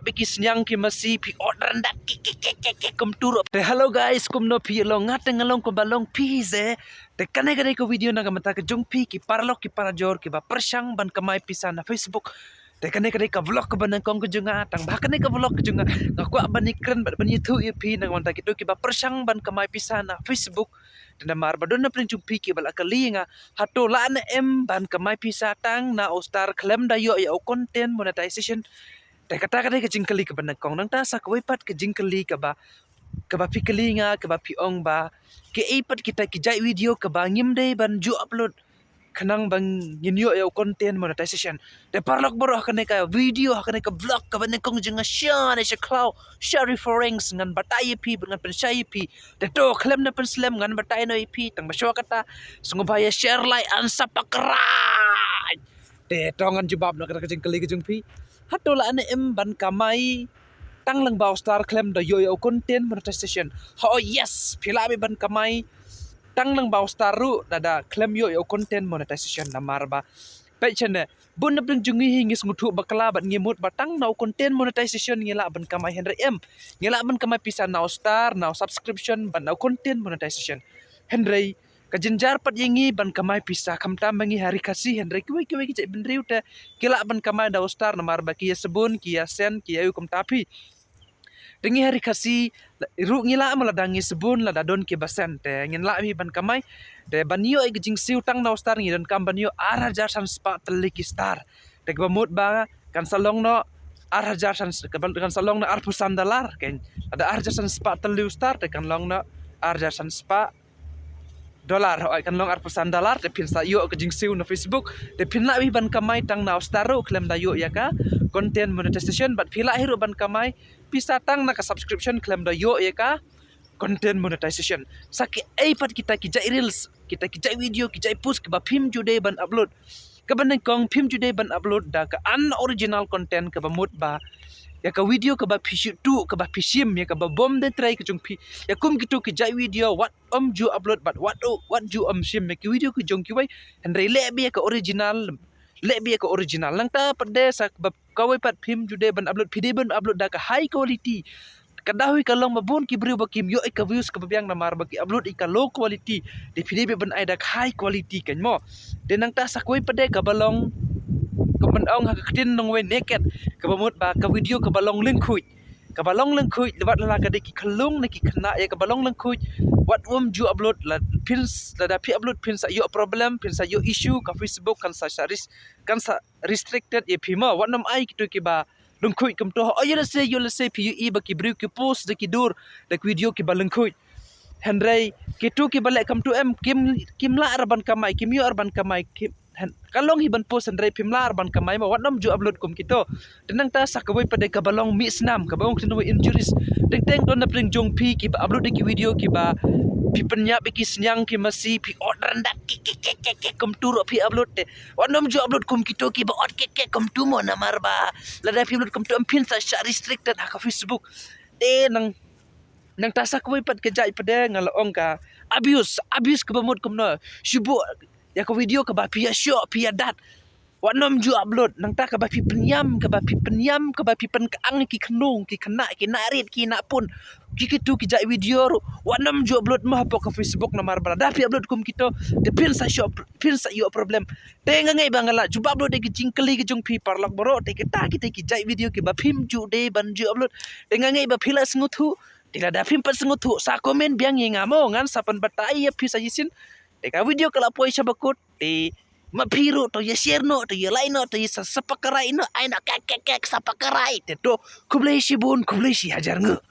bikis nyang ki masi pi order ndak kum turo te hello guys kum no pi long ngat ngalong ko balong pi ze te kane ko video na gamata ke jong pi ki parlok ki parajor ki ba persang ban kamai pisa na Facebook te kane ka vlog ka ban kong junga tang ba kane ka vlog junga ngakwa ban ikren ban YouTube pi na gamata ki to ki ba persang ban kamai pisa na Facebook na mar badon na prin jong pi ki bal akalinga hato la na em ban kamai pisa tang na ostar klem da yo ya content monetization te kata ka jingkali ka ban kong nang ta sa kawai pat ka jingkali ka ba pikalinga ka ba piong ba ke ipat kita ki jai video ka ba ngim dei ban ju upload kanang bang ginyo ya content monetization te parlok boro ka ka video ka vlog ka ban kong jinga share na sha cloud share reference ngan batay pi ngan pensay pi te to klem na penslam ngan batay no pi tang basyo kata sungubaya share like an sapakra te to ngan jubab na ka jingkali ka jung pi hatola na em ban kamai tang lang baw star claim da yo content monetization oh yes pila mi ban kamai tang lang baw star ru da claim yo content monetization na marba pe chene bun na bring jungi hingis ngutu bakla bat ngemut batang now content monetization ngila ban kamai henry m ngila ban kamai pisa now star now subscription ban now content monetization henry kajinjar pat yingi ban kamai pisa kamta mangi hari kasih henry kiwi ki benriu te kila ban kamai daw star na marba kiya sebun kiya sen kiya yu tapi dengi hari kasih ru ngila mala dangi sebun la dadon ki basen te ngila mi ban kamai te banyo ig jing siu tang naw star ngi don kam banyo arajar san spa teliki star te bamut ba kan salong no arajar san kan salong no $1 ken ada arajar san spa telu star te kan long no arajar san spa dollar ho kan long $1 te pin sa yo ke jing siu no Facebook te pin la wi ban kamai tang naw star ro klem da yo ya ka content monetization bat pila hiru ban kamai pisa tang na ka subscription claim da yo ya ka content monetization saki pat kita ki jai reels kita ki jai video ki jai post ka ba film jude ban upload ka ban kong film jude ban upload da ka unoriginal content ka ba mut ba ya ka video ka ba pishu tu ka ba pishim ya ka ba bom de try ka jung pi ya kum gitu ki jai video what ju upload but what ju shim ki video ki jung ki wai and rele bi ka original lebi ka original lang ta pade sa kawai pat film jude ban upload video ban upload da ka high quality kadahui ka long mabun ki brio bakim yo ka views ka babyang na mar baki upload ka low quality de video ban ai da high quality kan mo de nang ta sa kawai pade ka balong ka ban ong ha ka tin nong we naked ka bamut ba ka video ka balong lengkhui lebat la ka de ki khalung na ki khana ya ka balong lengkhui what ju upload la pins la da pi upload pins yo problem pins yo issue ka Facebook kan sa restricted e pima what nam ai kitu ki ba lengkhui kam to yo la say pi ba ki brio ki post de ki dur de video ki ba lengkhui henry kitu ki balek kam to em kim la arban kamai kim yo arban kamai kalong hiban post andre pimla arban kamai ma watnom ju upload kum kito tenang ta sakawai pada ka balong mi snam ka bang tinu injuries teng don na pring jong pi ki ba upload ki video ki ba pi penya ki senyang ki masi pi order ndak kum turo pi upload te watnom ju upload kum kito ki ba ot kum tu mo na marba lada pi upload kum tu ampin sa restricted ha ka Facebook te nang ta sakawai pat ka jai pada ngalaong ka abuse ka bamut kum no shubu ya ka video ka ba pia show pia dat watnom ju upload nang ta ka ba pi penyam ka ba pi pen kaang ki khnung ki khana ki narit ki na pun ki kitu ki jai video ro watnom ju upload ma po ka Facebook na marba da pi upload kum kito de pin sa yo problem te ngai bangala ju upload ki jingkali ki jung pi parlok boro te kita ki jai video ki ba phim ju de ban ju upload te ngai ba phila snguthu tila da phim pat snguthu sa comment biang nga mo ngan sapan batai ya pi sa yisin Eka video kala poi sabakut ti mapiro to ya share no to ya like no to ya sapakarai no ai na kek sapakarai te to kublai shi hajar nge